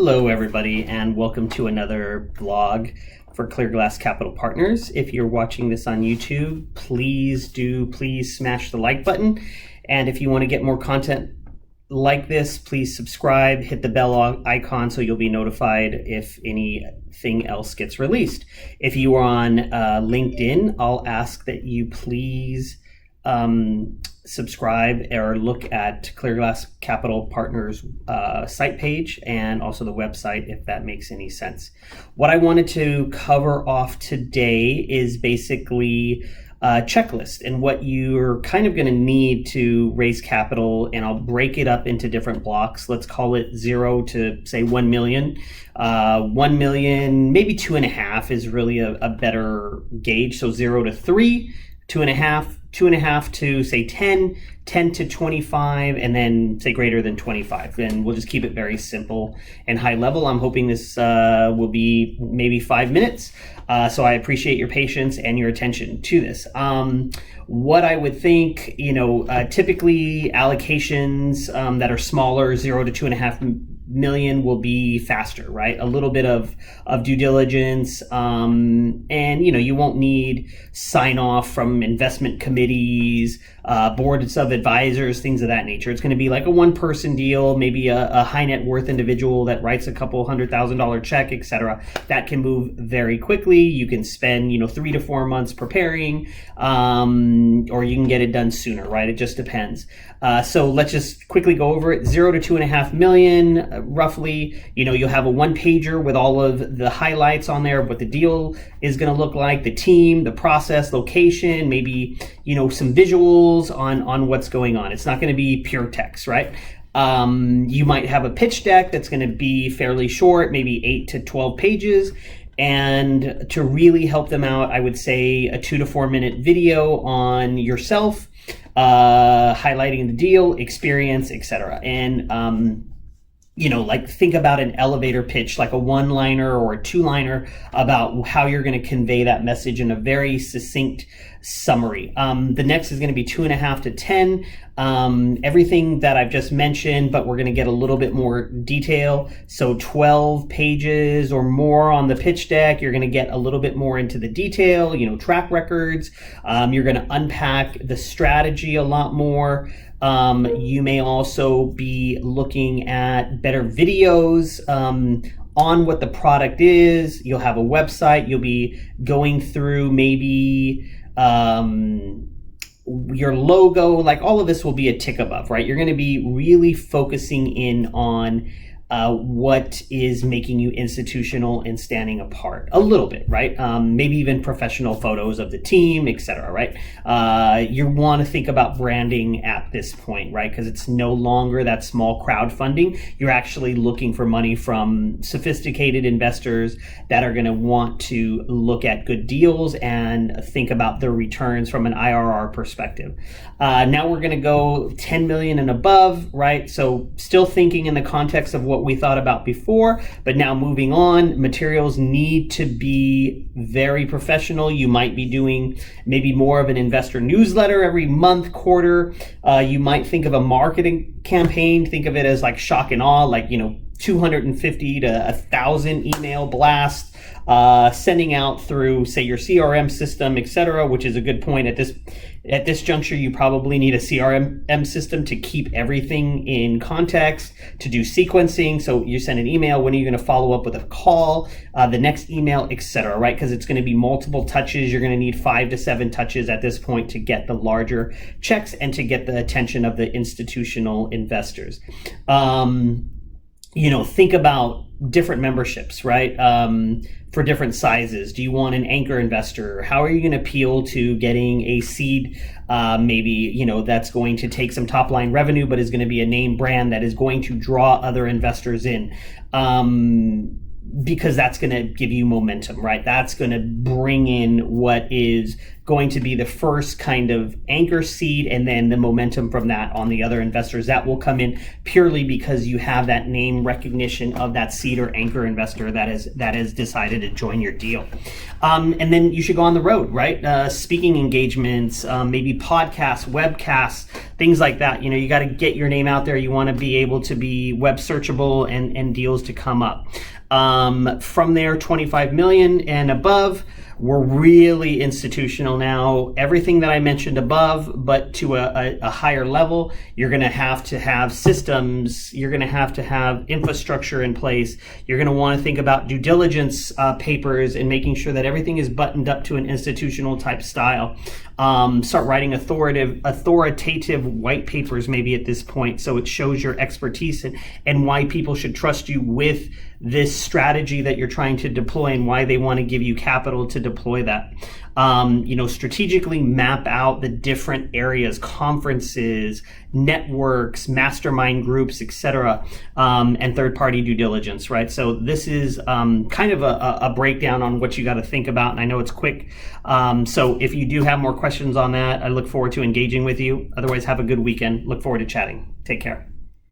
Hello, everybody, and welcome to another vlog for Clear Glass Capital Partners. If you're watching this on YouTube, please smash the like button. And if you want to get more content like this, please subscribe, hit the bell icon so you'll be notified if anything else gets released. If you are on LinkedIn, I'll ask that you please subscribe or look at Clear Glass Capital Partners site page and also the website, if that makes any sense. What I wanted to cover off today is basically a checklist and what you're kind of going to need to raise capital, and I'll break it up into different blocks. Let's call it 0 to say 1 million. 1 million, maybe 2.5 is really a better gauge. So 0 to 3, 2.5, 2.5 to say 10, 10 to 25, and then say greater than 25. And we'll just keep it very simple and high level. I'm hoping this will be maybe 5 minutes. So I appreciate your patience and your attention to this. What I would think, typically allocations that are smaller, 0 to 2.5 million, will be faster, right? A little bit of due diligence, and you won't need sign off from investment committees, boards of advisors, things of that nature. It's going to be like a one-person deal, maybe a high net worth individual that writes a couple $100,000 check, etc. That can move very quickly. You can spend 3 to 4 months preparing, or you can get it done sooner, right? It just depends. So let's just quickly go over it. 0 to 2.5 million, roughly. You'll have a one-pager with all of the highlights on there, what the deal is going to look like, the team, the process, location, maybe some visuals on what's going on. It's not going to be pure text, right? You might have a pitch deck that's going to be fairly short, maybe 8 to 12 pages. And to really help them out, I would say a 2 to 4 minute video on yourself, highlighting the deal, experience, etc. And think about an elevator pitch, like a one-liner or a two-liner about how you're going to convey that message in a very succinct summary. The next is going to be 2.5 to 10. Everything that I've just mentioned, but we're going to get a little bit more detail. So 12 pages or more on the pitch deck. You're going to get a little bit more into the detail, track records. You're going to unpack the strategy a lot more. You may also be looking at better videos on what the product is. You'll have a website. You'll be going through maybe your logo. Like all of this will be a tick above, right? You're going to be really focusing in on what is making you institutional and standing apart a little bit, right? Maybe even professional photos of the team, etc., right? You want to think about branding at this point, right? Because it's no longer that small crowdfunding. You're actually looking for money from sophisticated investors that are going to want to look at good deals and think about the returns from an IRR perspective. Now we're going to go 10 million and above, right? So still thinking in the context of what we thought about before, but now moving on. Materials need to be very professional. You might be doing maybe more of an investor newsletter every month, quarter. You might think of a marketing campaign. Think of it as like shock and awe, like 250 to 1,000 email blasts, sending out through, say, your CRM system, etc., which is a good point. At this juncture, you probably need a CRM system to keep everything in context, to do sequencing. So you send an email, when are you going to follow up with a call, the next email, etc., right? Because it's going to be multiple touches. You're going to need 5 to 7 touches at this point to get the larger checks and to get the attention of the institutional investors. Think about different memberships, right? For different sizes. Do you want an anchor investor? How are you going to appeal to getting a seed, maybe, that's going to take some top line revenue, but is going to be a name brand that is going to draw other investors in? Because that's going to give you momentum, right? That's going to bring in what is going to be the first kind of anchor seed, and then the momentum from that on the other investors that will come in purely because you have that name recognition of that seed or anchor investor that has decided to join your deal. And then you should go on the road, right? Speaking engagements, maybe podcasts, webcasts, things like that. You got to get your name out there. You want to be able to be web searchable and deals to come up. From there, 25 million and above, we're really institutional now. Everything that I mentioned above, but to a higher level, you're going to have systems. You're going to have infrastructure in place. You're going to want to think about due diligence papers and making sure that everything is buttoned up to an institutional type style. Start writing authoritative white papers maybe at this point, so it shows your expertise and why people should trust you with this strategy that you're trying to deploy and why they want to give you capital to deploy that. Strategically map out the different areas, conferences, networks, mastermind groups, etc., and third-party due diligence, right? So this is kind of a breakdown on what you got to think about, and I know it's quick. So if you do have more questions on that, I look forward to engaging with you. Otherwise, have a good weekend. Look forward to chatting. Take care.